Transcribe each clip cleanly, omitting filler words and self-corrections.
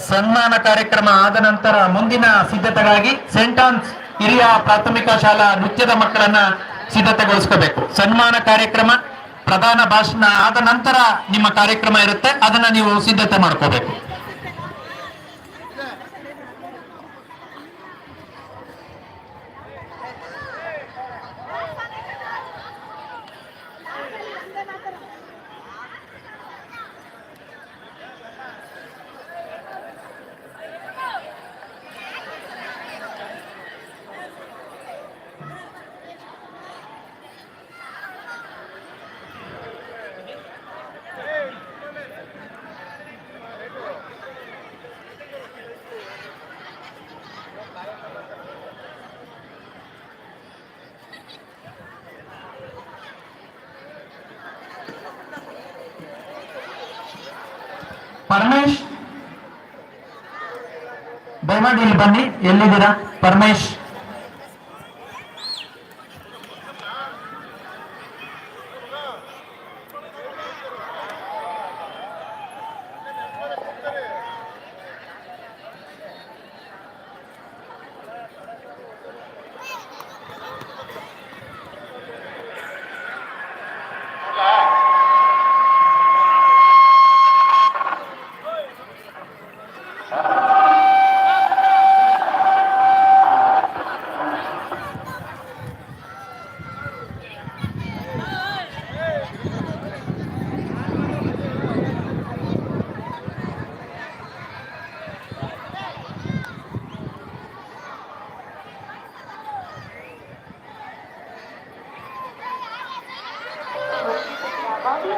ಸನ್ಮಾನ ಕಾರ್ಯಕ್ರಮ ಆದ ನಂತರ ಮುಂದಿನ ಸಿದ್ಧತೆಗಾಗಿ ಸೆಂಟ್ ಆನ್ಸ್ ಹಿರಿಯ ಪ್ರಾಥಮಿಕ ಶಾಲಾ ನೃತ್ಯದ ಮಕ್ಕಳನ್ನ ಸಿದ್ಧತೆಗೊಳಿಸ್ಕೋಬೇಕು. ಸನ್ಮಾನ ಕಾರ್ಯಕ್ರಮ ಪ್ರಧಾನ ಭಾಷಣ ಆದ ನಂತರ ನಿಮ್ಮ ಕಾರ್ಯಕ್ರಮ ಇರುತ್ತೆ, ಅದನ್ನ ನೀವು ಸಿದ್ಧತೆ ಮಾಡ್ಕೋಬೇಕು. ಪರಮೇಶ್, ದಯಮಾಡಿ ಇಲ್ಲಿ ಬನ್ನಿ. ಎಲ್ಲಿದ್ದೀರಾ ಪರಮೇಶ್?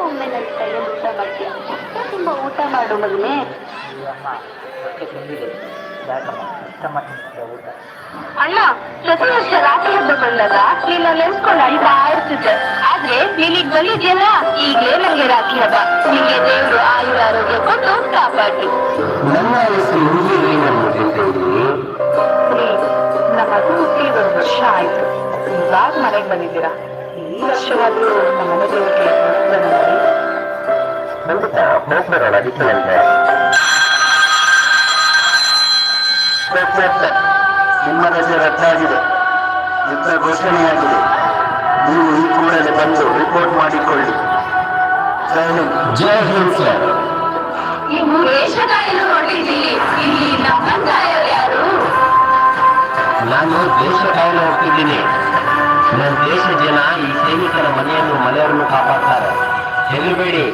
ಒಮ್ಮೆ ನನ್ನ ಕೈಯಲ್ಲಿ ಊಟ ಮಾಡ್ತೀನಿ. ತುಂಬ ಊಟ ಮಾಡು ಮಗನೇ. ಅಣ್ಣ, ಪ್ರತಿ ವರ್ಷ ರಾತ್ರಿ ಹಬ್ಬ ಬಂದಾಗ ನೀನು ನೆನ್ಸ್ಕೊಂಡು ಅಳ್ತಾ ಇರ್ತಿದ್ದೆ. ಆದ್ರೆ ನೀನೀಗ ಬಂದಿದ್ಯಲ್ಲ, ಈಗಲೇ ನನಗೆ ರಾತ್ರಿ ಹಬ್ಬ. ನಿಮಗೆ ದೇವರು ಆಯುರ ಆರೋಗ್ಯ ಕೊಟ್ಟು ಕಾಪಾಡ್ಲಿ. ನಮ್ಮ ಮಗು ಹುಟ್ಟಿ 1 ವರ್ಷ ಆಯ್ತು. ಇವಾಗ ಮನೆಗೆ ಬಂದಿದ್ದೀರಾ. ಈ ವರ್ಷವಾದ್ರೂ ನಮ್ಮ ಮನೆ ದೇವರಿಗೆ ನಿಮ್ಮ ರಜೆ ರದ್ದಾಗಿದೆ, ಯುದ್ಧ ಘೋಷಣೆಯಾಗಿದೆ. ನೀವು ಈ ಕೂಡಲೇ ಬಂದು ರಿಪೋರ್ಟ್ ಮಾಡಿಕೊಳ್ಳಿ. ಜೈ ಹಿಂದ್ ಸರ್. ನಾನು ದೇಶ ಕಾಯಲು ಹೋಗ್ತಿದ್ದೀನಿ. ನನ್ನ ದೇಶ ಜನ ಈ ಸೈನಿಕರ ಮನೆಯನ್ನು ಮನೆಯವರನ್ನು ಕಾಪಾಡ್ತಾರೆ. ಹೆದರಬೇಡಿ.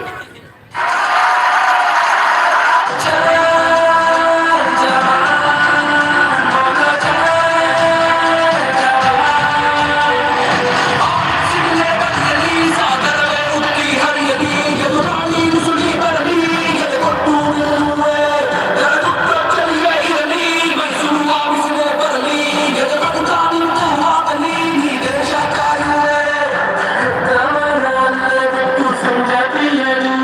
Yeah.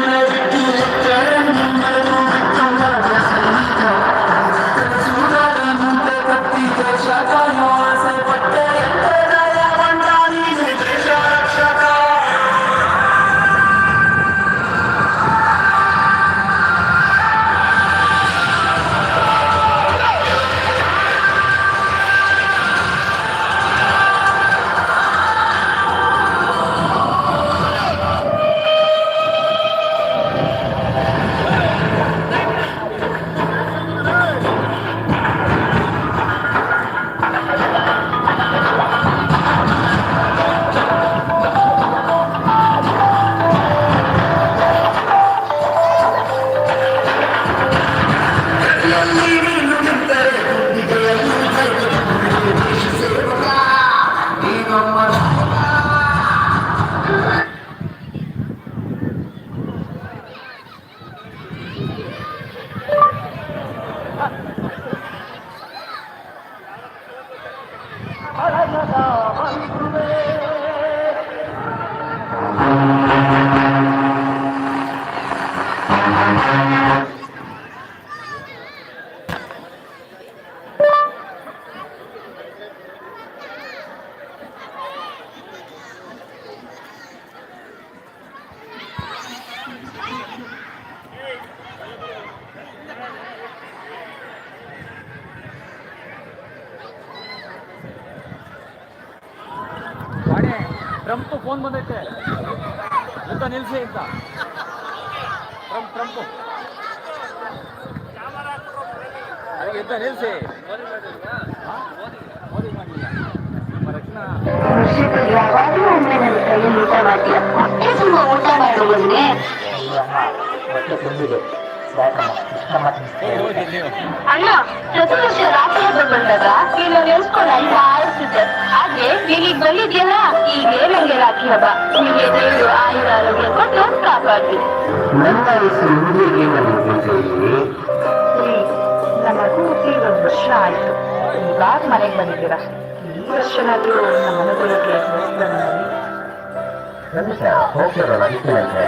ಫೋನ್ ಬಂದೈತೆ ಯುದ್ಧ ನಿಲ್ಲಿಸಿ ಅಂತ ಟ್ರಂಪ್ ಯುದ್ಧ ನಿಲ್ಲಿಸಿ ಮೋದಿ ಮಾಡಲಿಲ್ಲ ನಮ್ಮ ರಕ್ಷಣಾ ಯಾವಾಗಲೂ ಒಮ್ಮೆ ನನ್ನ ಕೈಯಲ್ಲಿ ಊಟ ಮಾಡ್ತೀಯ ಹೊಟ್ಟೆ ತುಂಬ ಊಟ ಮಾಡುವುದೇ ಹೊಟ್ಟೆ ತುಂಬಿದೆ ಸಾಕಮ್ಮ ಇಷ್ಟಮ್ಮ ಅಣ್ಣ ಪ್ರತಿ ವರ್ಷ ರಾತ್ರಿ ಹಬ್ಬ ಬಂದಾಗ ನೀನು ನೆನ್ಸ್ಕೊಂಡು ಅಳ್ತಾ ಇರ್ತಿದ್ದೆ ಆದ್ರೆ ನೀನೀಗ ಬಂದಿದ್ಯಲ್ಲ ಈಗಲೇ ನಂಗೆ ರಾಖಿ ಹಬ್ಬ ನಿಮಗೆ ದೇವರು ಆಯುರ ಆರೋಗ್ಯ ಕೊಟ್ಟು ಕಾಪಾಡ್ತೀನಿ ನನ್ನ ವಯಸ್ಸು ನಿಮಗೆ ನಮ್ಮ ಮಗು ಹುಟ್ಟಿ 1 ವರ್ಷ ಆಯ್ತು ಇವಾಗ ಮನೆಗೆ ಬಂದಿದ್ದೀರಾ ಈ ವರ್ಷನಾದ್ರೂ ನಮ್ಮ ಮನೆಗಳಿಗೆ ಹೋಗ್ತಿರೋಲ್ಲ ಅದಕ್ಕೇನಂತೆ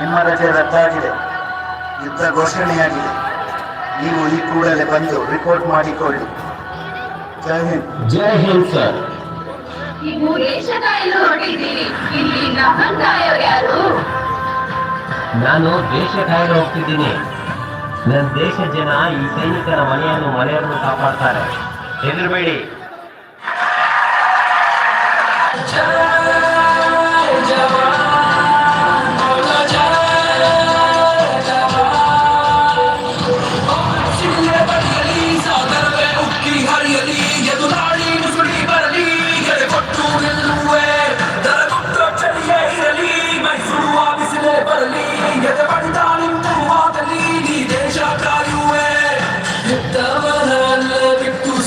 ನಿಮ್ಮ ರಜೆ ರದ್ದಾಗಿದೆ, ಯುದ್ಧ ಘೋಷಣೆಯಾಗಿದೆ. ನೀವು ಈ ಕೂಡಲೇ ಬಂದು ರಿಪೋರ್ಟ್ ಮಾಡಿಕೊಳ್ಳಿ. ಜೈ ಹಿಂದ್. ಜೈ ಹಿಂದ್ ಸರ್. ನೀವು ದೇಶ ಕಾಯಲು ಹೊರಟಿದ್ದೀರಿ, ಇಲ್ಲಿ ನಮ್ಮನ್ನ ಕಾಯೋರು ಯಾರು? ನಾನು ದೇಶ ಕಾಯಲು ಹೋಗ್ತಿದ್ದೀನಿ. ನನ್ನ ದೇಶ ಜನ ಈ ಸೈನಿಕರ ಮನೆಯನ್ನು ಕಾಪಾಡ್ತಾರೆ. ಹೆದರಬೇಡಿ.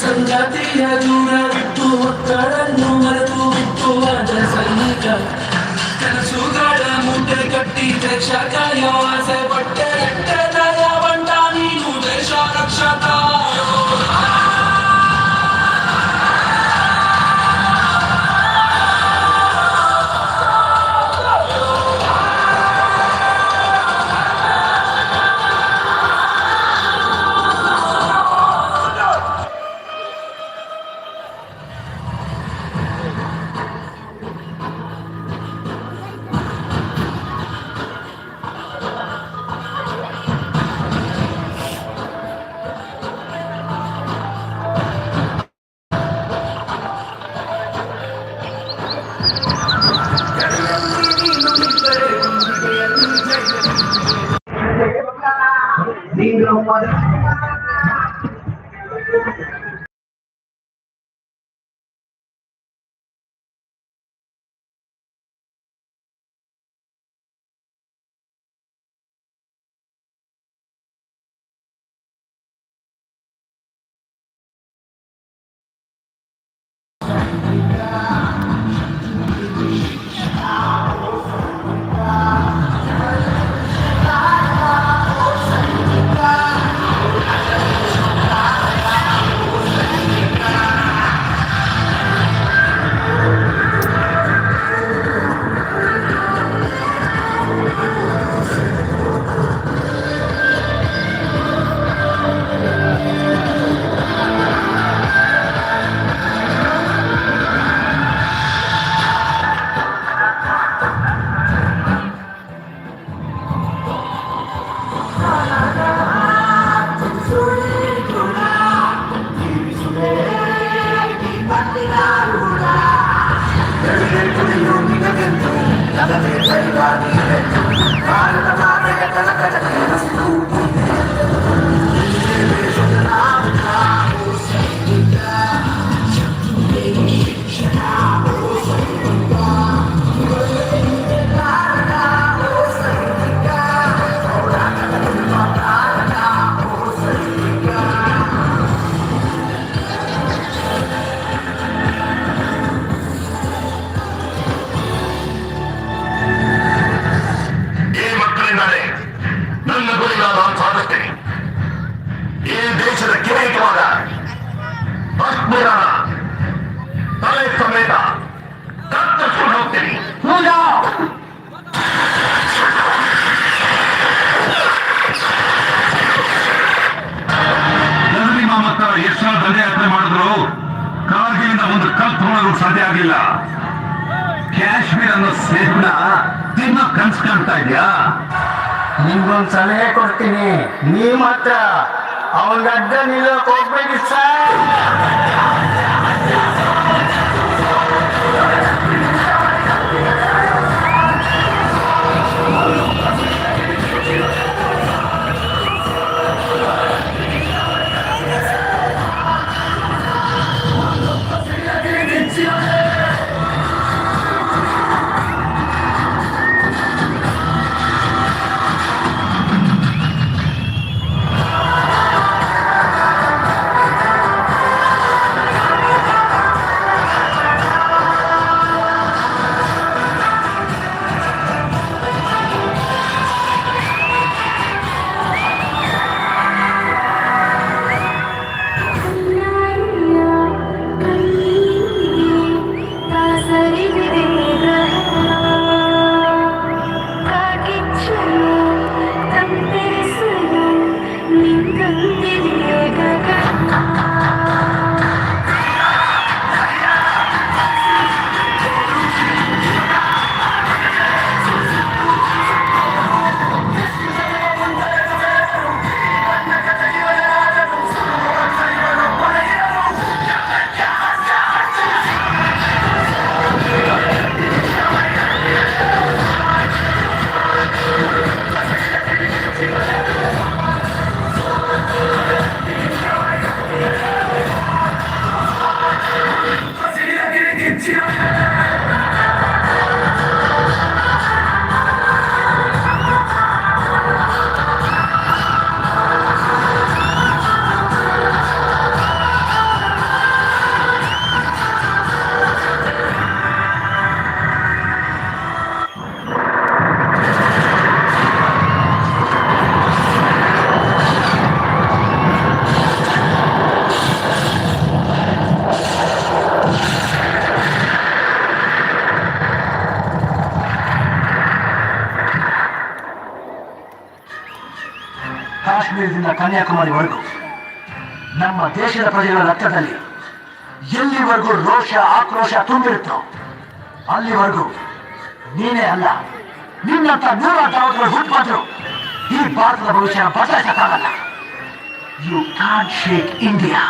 ಸಂಗಾತಿಯ ದೂರ ಬಿಟ್ಟು ಒತ್ತಡನ್ನು ಮರೆತು ಬಿಟ್ಟು ಅದ ಸೈನಿಕ ಕನಸುಗಳ ಮೂಟೆ ಕಟ್ಟಿ ದೇಶ ಕಾಯೋ ಆಸೆ ಪಟ್ಟೆ ಎಟ್ಟೆದಯ ಬಂಡ ನೀನು ದೇಶ ರಕ್ಷಕ ನನ್ನ ಗುರಿನ ನಾನು ಸಾಧಿಸ್ತೇನೆ. ಈ ದೇಶದ ಕಿರೀಟವಾದ ಕಾಶ್ಮೀರನ ತಲೆ ಸಮೇತ ಕತ್ತರಿಸಿಕೊಂಡು ಹೋಗ್ತೀನಿ. ನರಳಿ ಮಾಮತ್ತ ಎಷ್ಟು ದಂಡಯಾತ್ರೆ ಮಾಡಿದ್ರು ಕಾರ್ಗಿಲಿಂದ ಒಂದು ಕಲ್ ತಗೊಳ್ಳಲು ಸಾಧ್ಯ ಆಗಿಲ್ಲ. ಕಾಶ್ಮೀರ ಅನ್ನೋ ಸೇಬ್ನ ತಿನ್ನೋ ಕನ್ಸ್ ಕಾಣ್ತಾ ಇದೆಯಾ? ನಿಮ್ಗೊಂದು ಸಲಹೆ ಕೊಡ್ತೀನಿ, ನೀವ್ ಮಾತ್ರ ಅವನಿಗೆ ಅಡ್ಡ ನಿಲ್ಲೋಕ್ ಹೋಗ್ಬೇಡಿ ಸರ್. ಕಾಶ್ಮೀರದಿಂದ ಕನ್ಯಾಕುಮಾರಿವರೆಗೂ ನಮ್ಮ ದೇಶದ ಪ್ರಜೆಗಳ ರಕ್ತದಲ್ಲಿ ಎಲ್ಲಿವರೆಗೂ ರೋಷ ಆಕ್ರೋಶ ತುಂಬಿರುತ್ತೋ ಅಲ್ಲಿವರೆಗೂ ನೀನೇ ಅಲ್ಲ ನಿನ್ನಂತ ನೂರಾರು ದಾವತ್ಗಳು ಹುಟ್ಟುಬಂದ್ರು ಈ ಭಾರತದ ಭವಿಷ್ಯ ಬದಲಾಯಿಸಕ್ಕಾಗಲ್ಲ. You can't shake India.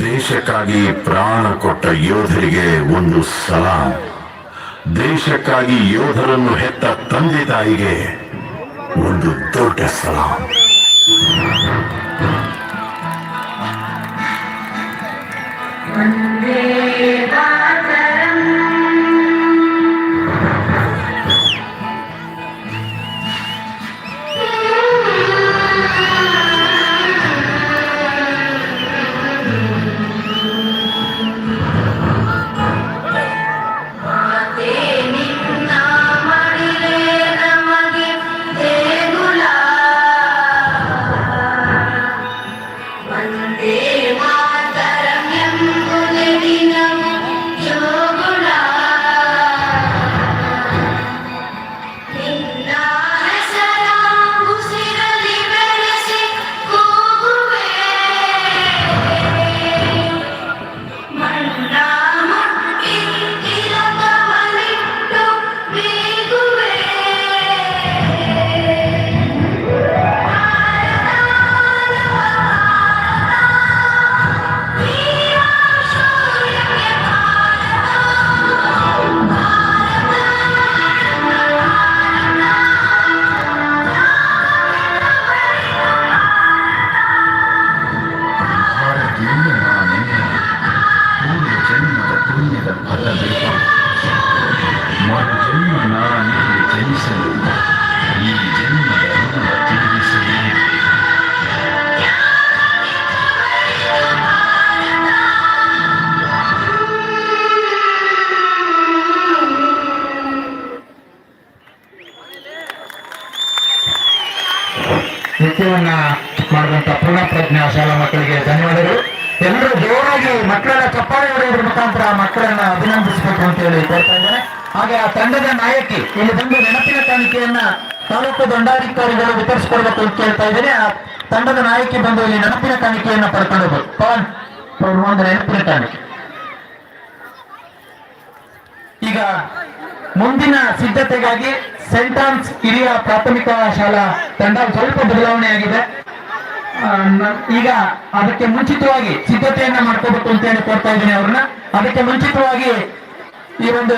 ದೇಶಕ್ಕಾಗಿ ಪ್ರಾಣ ಕೊಟ್ಟ ಯೋಧರಿಗೆ ಒಂದು ಸಲಾಂ. ದೇಶಕ್ಕಾಗಿ ಯೋಧರನ್ನು ಹೆತ್ತ ತಂದೆ ತಾಯಿಗೆ ಒಂದು ದೊಡ್ಡ ಸಲಾಂ. ವಂದೇ ಮಾತರಂ ಎಂಬುದೇ ದಿನವು ನೃತ್ಯವನ್ನ ಮಾಡಿದಂತ ಪೂರ್ಣ ಪ್ರಜ್ಞಾ ಶಾಲಾ ಮಕ್ಕಳಿಗೆ ಧನ್ಯವಾದಗಳು. ಎಲ್ಲರೂ ಜೋರಾಗಿ ಮಕ್ಕಳೆಲ್ಲ ಚಪ್ಪಾಳೆ ಹೊಡೆಯೋದ್ರ ಮುಖಾಂತರ ಮಕ್ಕಳನ್ನ ಅಭಿನಂದಿಸಬೇಕು ಅಂತ ಹೇಳಿ ಕೋರ್ತಾ ಇದ್ದೇನೆ. ಹಾಗೆ ಆ ತಂಡದ ನಾಯಕಿ ಇಲ್ಲಿ ಬಂದು ನೆನಪಿನ ಕಾಣಿಕೆಯನ್ನ ತಾಲೂಕು ದಂಡಾಧಿಕಾರಿಗಳು ವಿತರಿಸಿಕೊಡ್ಬೇಕು ಅಂತ ಕೇಳ್ತಾ ಇದ್ದೇನೆ. ಆ ತಂಡದ ನಾಯಕಿ ಬಂದು ಇಲ್ಲಿ ನೆನಪಿನ ಕಾಣಿಕೆಯನ್ನ ಪಡ್ಕೊಂಡು ಹೋಗ್ಬೇಕು. ಪವನ್ ಒಂದು ನೆನಪಿನ ಕಾಣಿಕೆ. ಈಗ ಮುಂದಿನ ಸಿದ್ಧತೆಗಾಗಿ ಸೆಂಟ್ ಆನ್ಸ್ ಹಿರಿಯ ಪ್ರಾಥಮಿಕ ಶಾಲಾ ತಂಡ ಸ್ವಲ್ಪ ಬದಲಾವಣೆ ಆಗಿದೆ. ಈಗ ಅದಕ್ಕೆ ಮುಂಚಿತವಾಗಿ ಸಿದ್ಧತೆಯನ್ನ ಮಾಡ್ಕೋಬೇಕು ಅಂತ ಹೇಳಿ ಕೋರ್ತಾ ಇದ್ದೀನಿ ಅವ್ರನ್ನ. ಅದಕ್ಕೆ ಮುಂಚಿತವಾಗಿ ಈ ಒಂದು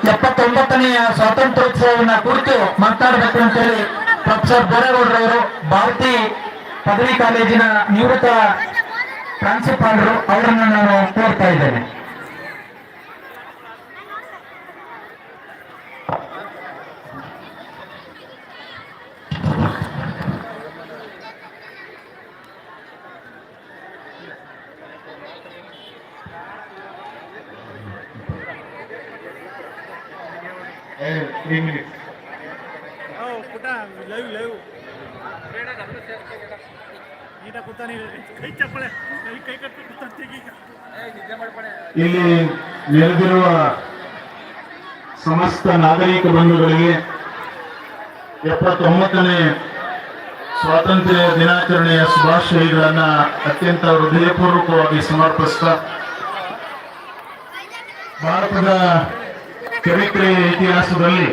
79ನೆಯ ಸ್ವಾತಂತ್ರ್ಯೋತ್ಸವವನ್ನ ಕುರಿತು ಮಾತನಾಡಬೇಕು ಅಂತ ಹೇಳಿ ಪ್ರೊಫೆಸರ್ ಬೋರೇಗೌಡರವರು, ಭಾರತಿ ಪದವಿ ಕಾಲೇಜಿನ ನಿವೃತ್ತ ಪ್ರಾಂಶುಪಾಲರು, ಅವರನ್ನು ನಾನು ಕೋರ್ತಾ ಇದ್ದೇನೆ. ಪುಟ ಲೈವ್ ಲೈವ್ ಈಗ ಕೂತಾನೆ ಕೈ ಚಪ್ಪಳೆ ಕೈ ಕಟ್ಟಿ ಕೂತಾನೆ ಇಲ್ಲಿ ನೆರೆದಿರುವ ಸಮಸ್ತ ನಾಗರಿಕ ಬಂಧುಗಳಿಗೆ 79ನೇ ಸ್ವಾತಂತ್ರ್ಯ ದಿನಾಚರಣೆಯ ಶುಭಾಶಯಗಳನ್ನ ಅತ್ಯಂತ ಹೃದಯಪೂರ್ವಕವಾಗಿ ಸಮರ್ಪಿಸ್ತಾ, ಭಾರತದ ಚರಿತ್ರೆಯ ಇತಿಹಾಸದಲ್ಲಿ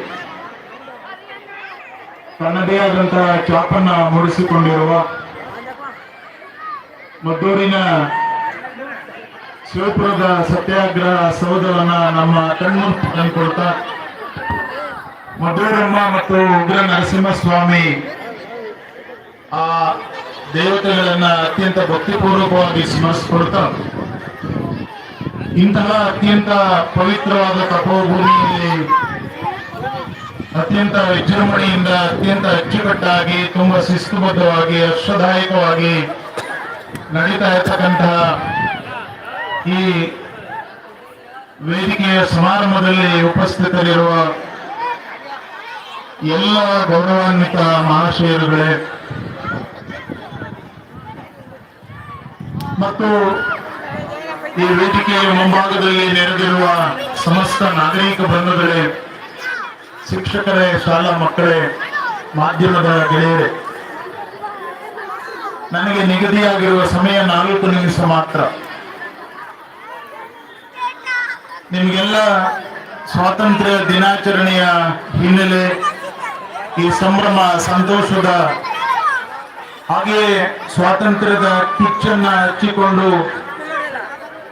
ತನ್ನದೇ ಆದಂತಹ ಛಾಪನ್ನ ಮೂಡಿಸಿಕೊಂಡಿರುವ ಮದ್ದೂರಿನ ಶಿವಪುರದ ಸತ್ಯಾಗ್ರಹ ಸೌಧವನ್ನ ನಮ್ಮ ಕಣ್ಮುಂದೆ ತಂದುಕೊಳ್ತಾ, ಮದ್ದೂರಮ್ಮ ಮತ್ತು ಉಗ್ರ ನರಸಿಂಹಸ್ವಾಮಿ ಆ ದೇವತೆಗಳನ್ನ ಅತ್ಯಂತ ಭಕ್ತಿಪೂರ್ವಕವಾಗಿ ಸ್ಮರಿಸಿಕೊಳ್ತಾ, ಇಂತಹ ಅತ್ಯಂತ ಪವಿತ್ರವಾದ ತಪೋಭೂಮಿಯಲ್ಲಿ ಅತ್ಯಂತ ವಿಜೃಂಭಣೆಯಿಂದ ಅತ್ಯಂತ ಅಚ್ಚುಕಟ್ಟಾಗಿ ತುಂಬಾ ಶಿಸ್ತುಬದ್ಧವಾಗಿ ಹರ್ಷದಾಯಕವಾಗಿ ನಡೀತಾ ಇರ್ತಕ್ಕಂತಹ ಈ ವೇದಿಕೆಯ ಸಮಾರಂಭದಲ್ಲಿ ಉಪಸ್ಥಿತರಿರುವ ಎಲ್ಲ ಗೌರವಾನ್ವಿತ ಮಹಾಶಯರುಗಳೇ ಮತ್ತು ಈ ವೇದಿಕೆಯ ಮುಂಭಾಗದಲ್ಲಿ ನೆರೆದಿರುವ ಸಮಸ್ತ ನಾಗರಿಕ ಬಂಧುಗಳೇ, ಶಿಕ್ಷಕರೇ, ಶಾಲಾ ಮಕ್ಕಳೇ, ಮಾಧ್ಯಮದ ಗೆಳೆಯರೇ, ನನಗೆ ನಿಗದಿಯಾಗಿರುವ ಸಮಯ 4 ನಿಮಿಷ ಮಾತ್ರ. ನಿಮಗೆಲ್ಲ ಸ್ವಾತಂತ್ರ್ಯ ದಿನಾಚರಣೆಯ ಹಿನ್ನೆಲೆ, ಈ ಸಂಭ್ರಮ ಸಂತೋಷದ ಹಾಗೆಯೇ ಸ್ವಾತಂತ್ರ್ಯದ ಕಿಚ್ಚನ್ನ ಹಚ್ಚಿಕೊಂಡು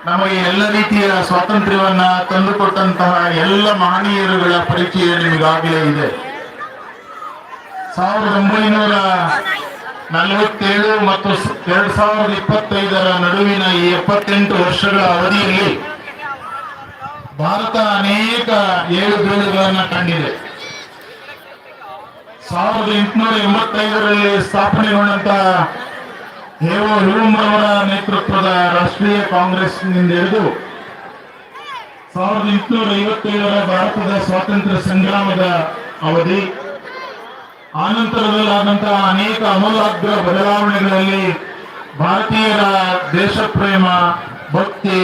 ನಮಗೆ ಎಲ್ಲ ರೀತಿಯ ಸ್ವಾತಂತ್ರ್ಯವನ್ನ ತಂದುಕೊಟ್ಟಂತಹ ಎಲ್ಲ ಮಹನೀಯರುಗಳ ಪರಿಚಯ ನಿಮಗಾಗಲೇ ಇದೆ. 1947 ಮತ್ತು 2025 ನಡುವಿನ ಈ 78 ವರ್ಷಗಳ ಅವಧಿಯಲ್ಲಿ ಭಾರತ ಅನೇಕ ಏಳುಬೀಳುಗಳನ್ನು ಕಂಡಿದೆ. 1885ರಲ್ಲಿ ಸ್ಥಾಪನೆಗೊಂಡಂತಹ ಹೇಮರವರ ನೇತೃತ್ವದ ರಾಷ್ಟ್ರೀಯ ಕಾಂಗ್ರೆಸ್ನಿಂದ ಹಿಡಿದು 1857ರ ಭಾರತದ ಸ್ವಾತಂತ್ರ್ಯ ಸಂಗ್ರಾಮದ ಅವಧಿ, ಆನಂತರದಲ್ಲಾದಂತಹ ಅನೇಕ ಅಮೂಲಾಗ್ರ ಬದಲಾವಣೆಗಳಲ್ಲಿ ಭಾರತೀಯರ ದೇಶಪ್ರೇಮ, ಭಕ್ತಿ,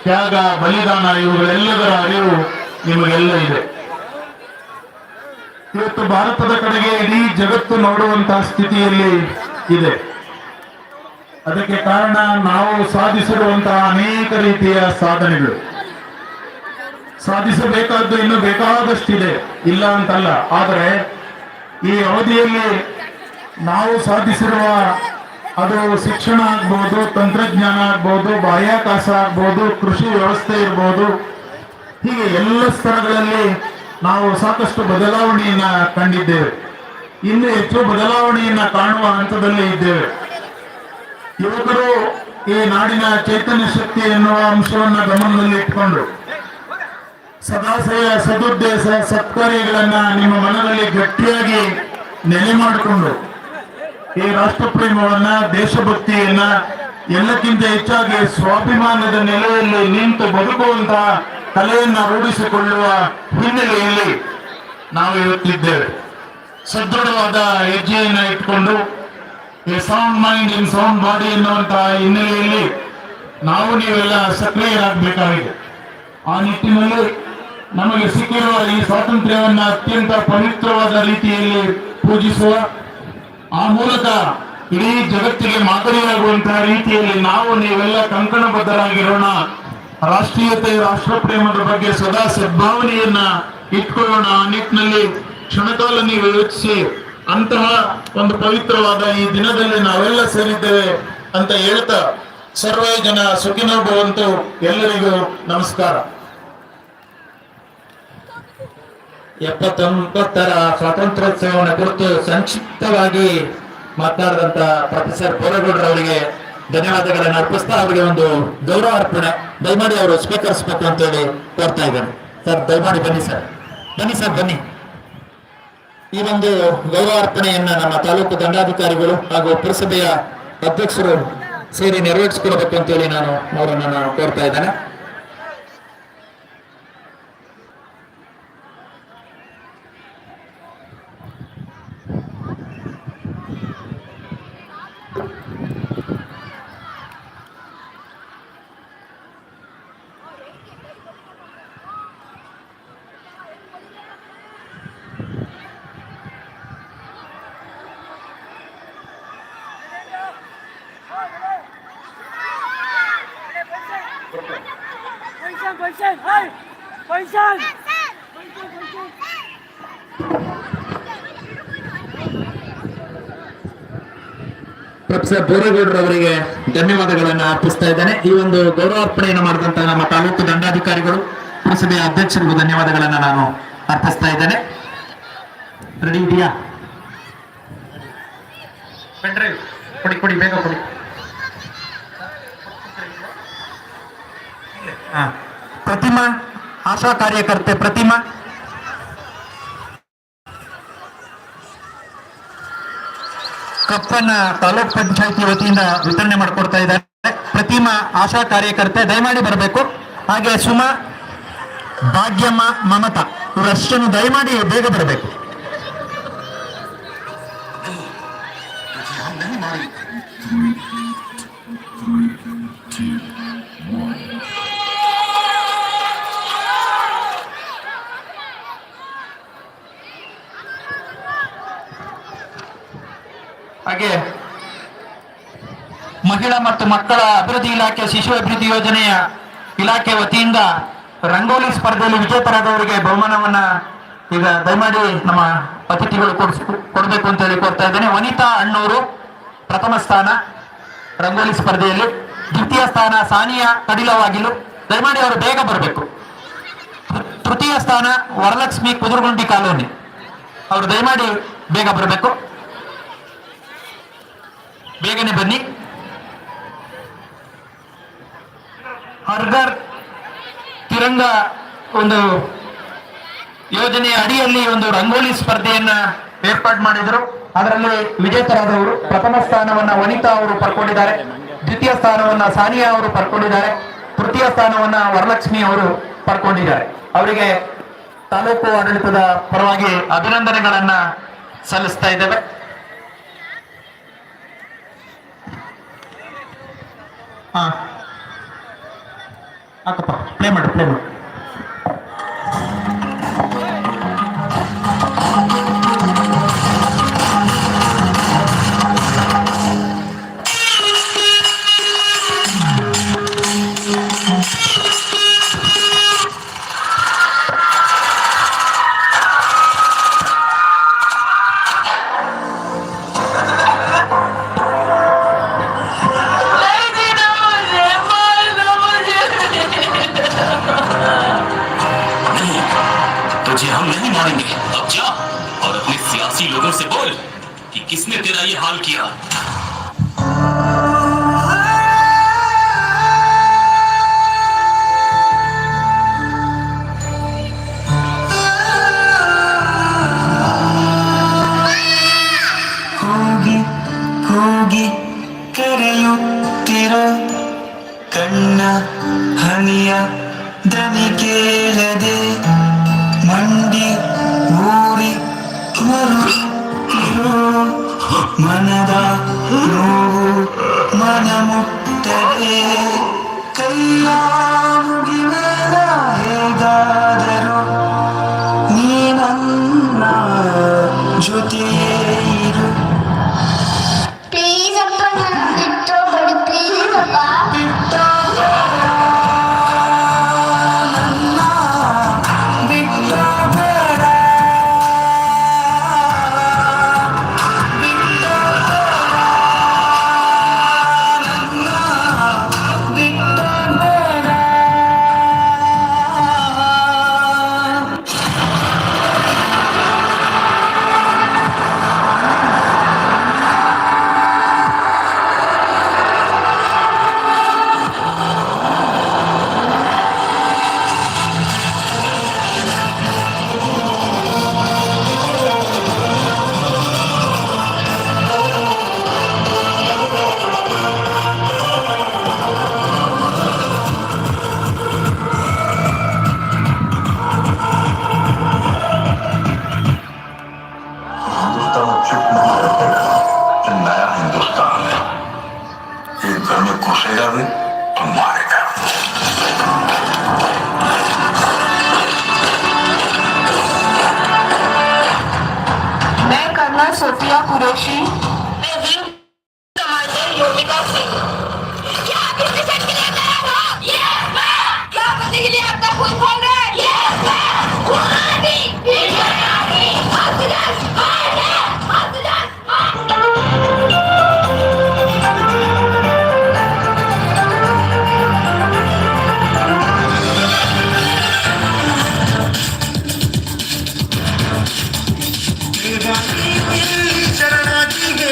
ತ್ಯಾಗ, ಬಲಿದಾನ ಇವುಗಳೆಲ್ಲದರ ಅರಿವು ನಿಮಗೆಲ್ಲ ಇದೆ. ಇವತ್ತು ಭಾರತದ ಕಡೆಗೆ ಇಡೀ ಜಗತ್ತು ನೋಡುವಂತಹ ಸ್ಥಿತಿಯಲ್ಲಿ ಇದೆ. ಅದಕ್ಕೆ ಕಾರಣ ನಾವು ಸಾಧಿಸಿರುವಂತಹ ಅನೇಕ ರೀತಿಯ ಸಾಧನೆಗಳು. ಸಾಧಿಸಬೇಕಾದ್ದು ಇನ್ನು ಬೇಕಾದಷ್ಟಿದೆ, ಇಲ್ಲ ಅಂತಲ್ಲ. ಆದರೆ ಈ ಅವಧಿಯಲ್ಲಿ ನಾವು ಸಾಧಿಸಿರುವ, ಅದು ಶಿಕ್ಷಣ ಆಗ್ಬೋದು, ತಂತ್ರಜ್ಞಾನ ಆಗ್ಬೋದು, ಬಾಹ್ಯಾಕಾಶ ಆಗ್ಬೋದು, ಕೃಷಿ ವ್ಯವಸ್ಥೆ ಇರ್ಬೋದು, ಹೀಗೆ ಎಲ್ಲ ಸ್ತರಗಳಲ್ಲಿ ನಾವು ಸಾಕಷ್ಟು ಬದಲಾವಣೆಯನ್ನ ಕಂಡಿದ್ದೇವೆ. ಇನ್ನು ಹೆಚ್ಚು ಬದಲಾವಣೆಯನ್ನ ಕಾಣುವ ಹಂತದಲ್ಲಿ ಇದ್ದೇವೆ. ಯುವಕರು ಈ ನಾಡಿನ ಚೈತನ್ಯ ಶಕ್ತಿ ಎನ್ನುವ ಅಂಶವನ್ನ ಗಮನದಲ್ಲಿ ಇಟ್ಕೊಂಡು ಸದಾಶಯ, ಸದುದ್ದೇಶ, ಸತ್ಕಾರ್ಯಗಳನ್ನ ನಿಮ್ಮ ಮನದಲ್ಲಿ ಗಟ್ಟಿಯಾಗಿ ನೆಲೆ ಮಾಡಿಕೊಂಡು ಈ ರಾಷ್ಟ್ರಪ್ರೇಮವನ್ನ, ದೇಶಭಕ್ತಿಯನ್ನ, ಎಲ್ಲಕ್ಕಿಂತ ಹೆಚ್ಚಾಗಿ ಸ್ವಾಭಿಮಾನದ ನೆಲೆಯಲ್ಲಿ ನಿಂತು ಬದುಕುವಂತಹ ಕಲೆಯನ್ನ ರೂಢಿಸಿಕೊಳ್ಳುವ ಹಿನ್ನೆಲೆಯಲ್ಲಿ ನಾವು ಇವತ್ತಿದ್ದೇವೆ. ಸದೃಢವಾದ ಹೆಜ್ಜೆಯನ್ನ ಇಟ್ಕೊಂಡು A sound mind in sound body ಎನ್ನುವಂತಹ ಹಿನ್ನೆಲೆಯಲ್ಲಿ ನಾವು ನೀವೆಲ್ಲ ಸಕ್ರಿಯರಾಗಬೇಕಾಗಿದೆ. ಆ ನಿಟ್ಟಿನಲ್ಲಿ ನಮಗೆ ಸಿಕ್ಕಿರುವ ಈ ಸ್ವಾತಂತ್ರ್ಯವನ್ನು ಅತ್ಯಂತ ಪವಿತ್ರವಾದ ರೀತಿಯಲ್ಲಿ ಪೂಜಿಸುವ, ಆ ಮೂಲಕ ಇಡೀ ಜಗತ್ತಿಗೆ ಮಾದರಿಯಾಗುವಂತಹ ರೀತಿಯಲ್ಲಿ ನಾವು ನೀವೆಲ್ಲ ಕಂಕಣಬದ್ಧರಾಗಿರೋಣ. ರಾಷ್ಟ್ರೀಯತೆ, ರಾಷ್ಟ್ರಪ್ರೇಮದ ಬಗ್ಗೆ ಸದಾ ಸದ್ಭಾವನೆಯನ್ನ ಇಟ್ಕೊಳ್ಳೋಣ. ಆ ನಿಟ್ಟಿನಲ್ಲಿ ಕ್ಷಣಕಾಲ ನೀವು ಯೋಚಿಸಿ ಅಂತಹ ಒಂದು ಪವಿತ್ರವಾದ ಈ ದಿನದಲ್ಲಿ ನಾವೆಲ್ಲ ಸೇರಿದ್ದೇವೆ ಅಂತ ಹೇಳ್ತಾ ಸರ್ವೇ ಜನ ಸುಖಿನೋ ಭವಂತು. ಎಲ್ಲರಿಗೂ ನಮಸ್ಕಾರ. 79ರ ಸ್ವಾತಂತ್ರ್ಯೋತ್ಸವವನ್ನು ಕುರಿತು ಸಂಕ್ಷಿಪ್ತವಾಗಿ ಮಾತನಾಡಿದಂತ ಪ್ರೊಫೆಸರ್ ಬೋರೇಗೌಡರವರಿಗೆ ಧನ್ಯವಾದಗಳನ್ನು ಅರ್ಪಿಸ್ತಾ ಅವರಿಗೆ ಒಂದು ಗೌರವ ಅರ್ಪಣೆ ದಯಮಾಡಿ ಅವರು ಸ್ವೀಕರಿಸಬೇಕು ಅಂತೇಳಿ ಕೋರ್ತಾ ಇದ್ದಾರೆ. ಸರ್ ದಯಮಾಡಿ ಬನ್ನಿ ಸರ್, ಬನ್ನಿ ಸರ್, ಬನ್ನಿ. ಈ ಒಂದು ಗೌರವ ಅರ್ಪಣೆಯನ್ನ ನಮ್ಮ ತಾಲೂಕು ದಂಡಾಧಿಕಾರಿಗಳು ಹಾಗೂ ಪುರಸಭೆಯ ಅಧ್ಯಕ್ಷರು ಸೇರಿ ನೆರವೇರಿಸಿಕೊಡಬೇಕು ಅಂತೇಳಿ ನಾನು ಅವರನ್ನು ಕೋರ್ತಾ ಇದ್ದೇನೆ. ಪ್ರೊಫೆಸರ್ ಬೋರೇಗೌಡರವರಿಗೆ ಧನ್ಯವಾದಗಳನ್ನು ಅರ್ಪಿಸ್ತಾ ಇದ್ದೇನೆ. ಈ ಒಂದು ಗೌರವಾರ್ಪಣೆಯನ್ನು ಮಾಡಿದಂತಹ ನಮ್ಮ ತಾಲೂಕು ದಂಡಾಧಿಕಾರಿಗಳು, ಪುರಸಭೆಯ ಅಧ್ಯಕ್ಷರಿಗೂ ಧನ್ಯವಾದಗಳನ್ನು ನಾನು ಅರ್ಪಿಸ್ತಾ ಇದ್ದೇನೆ. ರೆಡಿ ಇದೆಯಾ? ಕೊಡಿ ಕೊಡಿ, ಬೇಗ ಕೊಡಿ. ಪ್ರತಿಮಾ, ಆಶಾ ಕಾರ್ಯಕರ್ತೆ ಪ್ರತಿಮಾ. ಕಪ್ಪನ್ನ ತಾಲೂಕ್ ಪಂಚಾಯತಿ ವತಿಯಿಂದ ವಿತರಣೆ ಮಾಡಿಕೊಡ್ತಾ ಇದ್ದಾರೆ. ಪ್ರತಿಮಾ ಆಶಾ ಕಾರ್ಯಕರ್ತೆ ದಯಮಾಡಿ ಬರಬೇಕು. ಹಾಗೆ ಸುಮಾ, ಭಾಗ್ಯಮ್ಮ, ಮಮತಾ ಇವರಷ್ಟನ್ನು ದಯಮಾಡಿ ಬೇಗ ಬರಬೇಕು. ಹಾಗೆ ಮಹಿಳಾ ಮತ್ತು ಮಕ್ಕಳ ಅಭಿವೃದ್ಧಿ ಇಲಾಖೆ, ಶಿಶು ಅಭಿವೃದ್ಧಿ ಯೋಜನೆಯ ಇಲಾಖೆ ವತಿಯಿಂದ ರಂಗೋಲಿ ಸ್ಪರ್ಧೆಯಲ್ಲಿ ವಿಜೇತರಾದವರಿಗೆ ಬಹುಮಾನವನ್ನ ಈಗ ದಯಮಾಡಿ ನಮ್ಮ ಅತಿಥಿಗಳು ಕೊಡಬೇಕು ಅಂತ ಹೇಳಿ ಕೋರ್ತಾ ಇದ್ದೇನೆ. ವನಿತಾ ಅಣ್ಣೂರು ಪ್ರಥಮ ಸ್ಥಾನ ರಂಗೋಲಿ ಸ್ಪರ್ಧೆಯಲ್ಲಿ, ದ್ವಿತೀಯ ಸ್ಥಾನ ಸಾನಿಯಾ ಕಡಿಲವಾಗಿಲು, ದಯಮಾಡಿ ಅವರು ಬೇಗ ಬರಬೇಕು. ತೃತೀಯ ಸ್ಥಾನ ವರಲಕ್ಷ್ಮಿ ಕುದುರುಗುಂಡಿ ಕಾಲೋನಿ, ಅವರು ದಯಮಾಡಿ ಬೇಗ ಬರಬೇಕು. ಬೇಗನೆ ಬನ್ನಿ. ಹರ್ಘರ್ ತಿರಂಗ ಒಂದು ಯೋಜನೆಯ ಅಡಿಯಲ್ಲಿ ಒಂದು ರಂಗೋಲಿ ಸ್ಪರ್ಧೆಯನ್ನ ಏರ್ಪಾಡು ಮಾಡಿದರು. ಅದರಲ್ಲಿ ವಿಜೇತರಾದವರು ಪ್ರಥಮ ಸ್ಥಾನವನ್ನ ವನಿತಾ ಅವರು ಪಡ್ಕೊಂಡಿದ್ದಾರೆ, ದ್ವಿತೀಯ ಸ್ಥಾನವನ್ನ ಸಾನಿಯಾ ಅವರು ಪಡ್ಕೊಂಡಿದ್ದಾರೆ, ತೃತೀಯ ಸ್ಥಾನವನ್ನ ವರಲಕ್ಷ್ಮಿ ಅವರು ಪಡ್ಕೊಂಡಿದ್ದಾರೆ. ಅವರಿಗೆ ತಾಲೂಕು ಆಡಳಿತದ ಪರವಾಗಿ ಅಭಿನಂದನೆಗಳನ್ನ ಸಲ್ಲಿಸ್ತಾ ಇದ್ದೇವೆ. ಹಾಕಪ್ಪ, ಪ್ಲೇ ಮಾಡು. अब जा और अपने सियासी लोगों से बोल कि किसने तेरा ये हाल किया। ಹೋಗಿ ಕರೆಯುತ್ತಿರೋ ಕಣ್ಣ ಹನಿಯ ದನಿ ಕೇಳದೆ ಮಂಡಿ ಊರಿ ಮರುತ್ತಿರೋ ಮನದ ಜೊತೆಯೇ ಇರು. ಪ್ಲೀಸ್ ಅಪ್ಪ ನಾನು ಬಿಟ್ಟೋಗ್ಬೇಡಿ ಪ್ಲೀಸ್ ಅಪ್ಪ सोफिया कुरैशी योगिता सिंह क्या आप इस मिशन के लिए तैयार हो? Yes ma'am. क्या करने के लिए आपका खून खोल रहे हैं? Yes ma'am. Army Indian army oxygen oxygen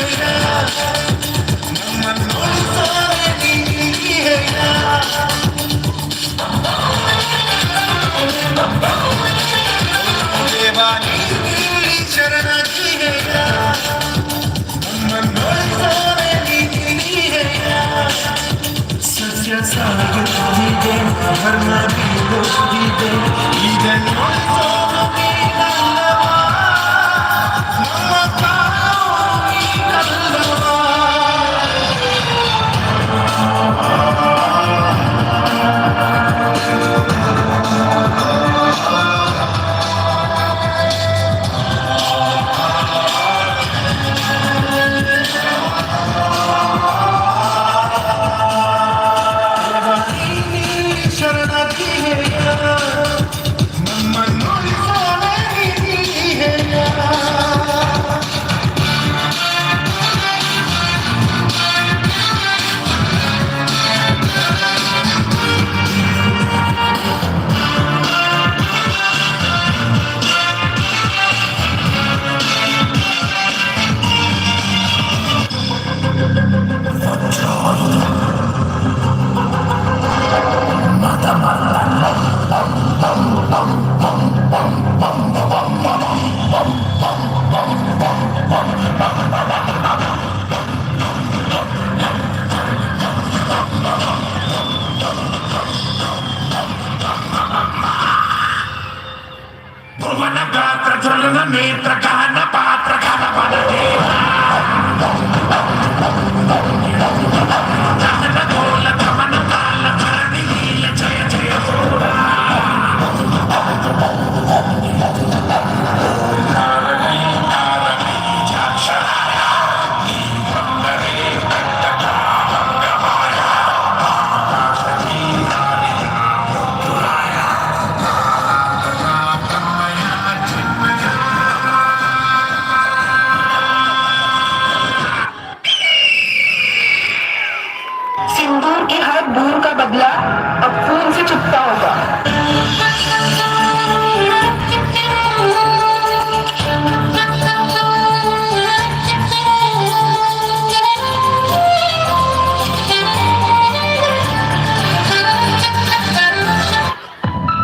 ಸತ್ಯ ಸಾಗುತ್ತಿದೆ ಧರ್ಮ ಬೀಳುತ್ತಿದೆ ಇದನ್ನು ಭುವನ ಗಾತ್ರ ಜ್ವಲನ ನೇತ್ರ ಗಹನ ಪಾತ್ರ ಘನ ದೇಹ ಗಹನ ಗೋಲ ಗಮನ ಕಾಲ ಧರಣಿ ನೀಲ ಜಯ ಜಯ ಹೋರ सिंदूर के हर बूंद का बदला अब खून से चुकता होगा।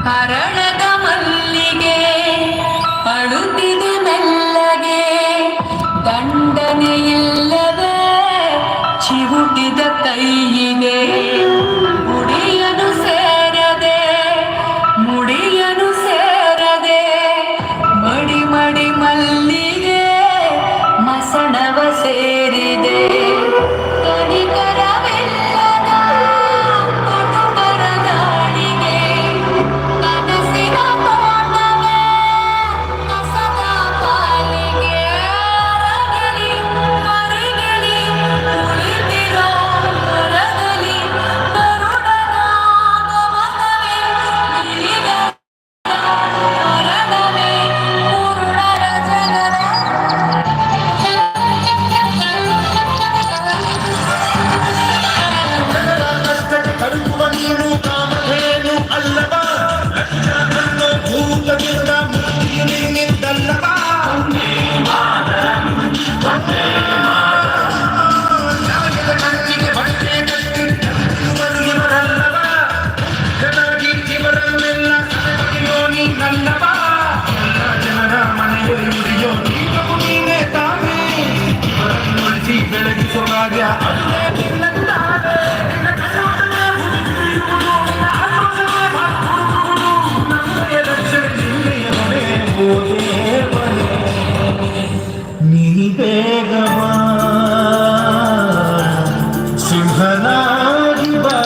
ಹರಣದ ಮಲ್ಲಿಗೆ ಅಳುತ್ತಿದೆ ಮೆಲ್ಲಗೆ ದಂಡನೆಯಿಲ್ಲದೆ ಚಿವುಟಿದ ಕೈಯಿಗೆ ಮುಡಿಯನು ಸೇರದೆ ಮಡಿ ಮಡಿ ಮಲ್ಲಿಗೆ ಮಸಣವ ಸೇರಿದೆ ಕನಿಕರವಿಲ್ಲದ ಕುಟುಂಬರ ದಾಳಿಗೆ ಕನಸಿನ ತೋಟವೇ ಕಸದ ಪಾಲಿಗೆ ಜನರ ಮನೆಯಲ್ಲಿ ನುಡಿಯೋ ದೀಪವು ನೀನೇ ತಾನೇ ಇವರನ್ನು ಉಳಿಸಿ ಬೆಳಗಿಸೋ ಭಾಗ್ಯ ಅಲ್ಲೇ ನಿನ್ನದಾದೆ. ನಿನ್ನ ಕಣ್ಣೊಳಗೆ ಹುದುಗಿರುವುದು, ನಿನ್ನ ಆಕ್ರೋಶವೇ ಮಾತುಡುವುದು. ನಮಗೆ ರಕ್ಷಣೆ ಜಿಲ್ಲೆಯ ಹೊಣೆ ಓ ದೇವರೇ. ನೀ ಬೇಗ ಬಾ, ಸಿಂಹನಾಗಿ ಬಾ.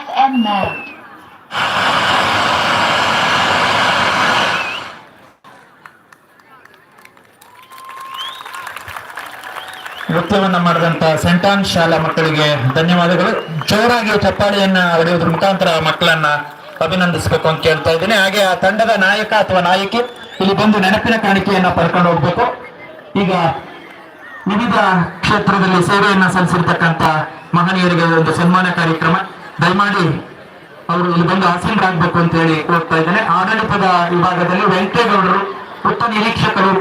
FM mode. ನೃತ್ಯವನ್ನ ಮಾಡಿದಂತ ಸೆಂಟ್ ಆನ್ಸ್ ಶಾಲಾ ಮಕ್ಕಳಿಗೆ ಧನ್ಯವಾದಗಳು. ಜೋರಾಗಿ ಚಪ್ಪಾಳಿಯನ್ನ ಹೊಡೆಯೋದ್ರ ಮುಖಾಂತರ ಮಕ್ಕಳನ್ನ ಅಭಿನಂದಿಸಬೇಕು ಅಂತ ಕೇಳ್ತಾ ಇದ್ದೀನಿ. ಹಾಗೆ ಆ ತಂಡದ ನಾಯಕ ಅಥವಾ ನಾಯಕಿ ಇಲ್ಲಿ ಬಂದು ನೆನಪಿನ ಕಾಣಿಕೆಯನ್ನ ಪಡ್ಕೊಂಡು ಹೋಗ್ಬೇಕು. ಈಗ ವಿವಿಧ ಕ್ಷೇತ್ರದಲ್ಲಿ ಸೇವೆಯನ್ನ ಸಲ್ಲಿಸಿರ್ತಕ್ಕಂಥ ಮಹನೀಯರಿಗೆ ಒಂದು ಸನ್ಮಾನ ಕಾರ್ಯಕ್ರಮ. ದಯಮಾಡಿ ಅವರು ಇಲ್ಲಿ ಬಂದು ಆಸೀನರಾಗಬೇಕು ಅಂತ ಹೇಳಿ ಕೋರ್ತಾ ಇದ್ದೇನೆ. ಆಡಳಿತದ ವಿಭಾಗದಲ್ಲಿ ವೆಂಕಟೇಗೌಡರು, ವೃತ್ತ ನಿರೀಕ್ಷಕರು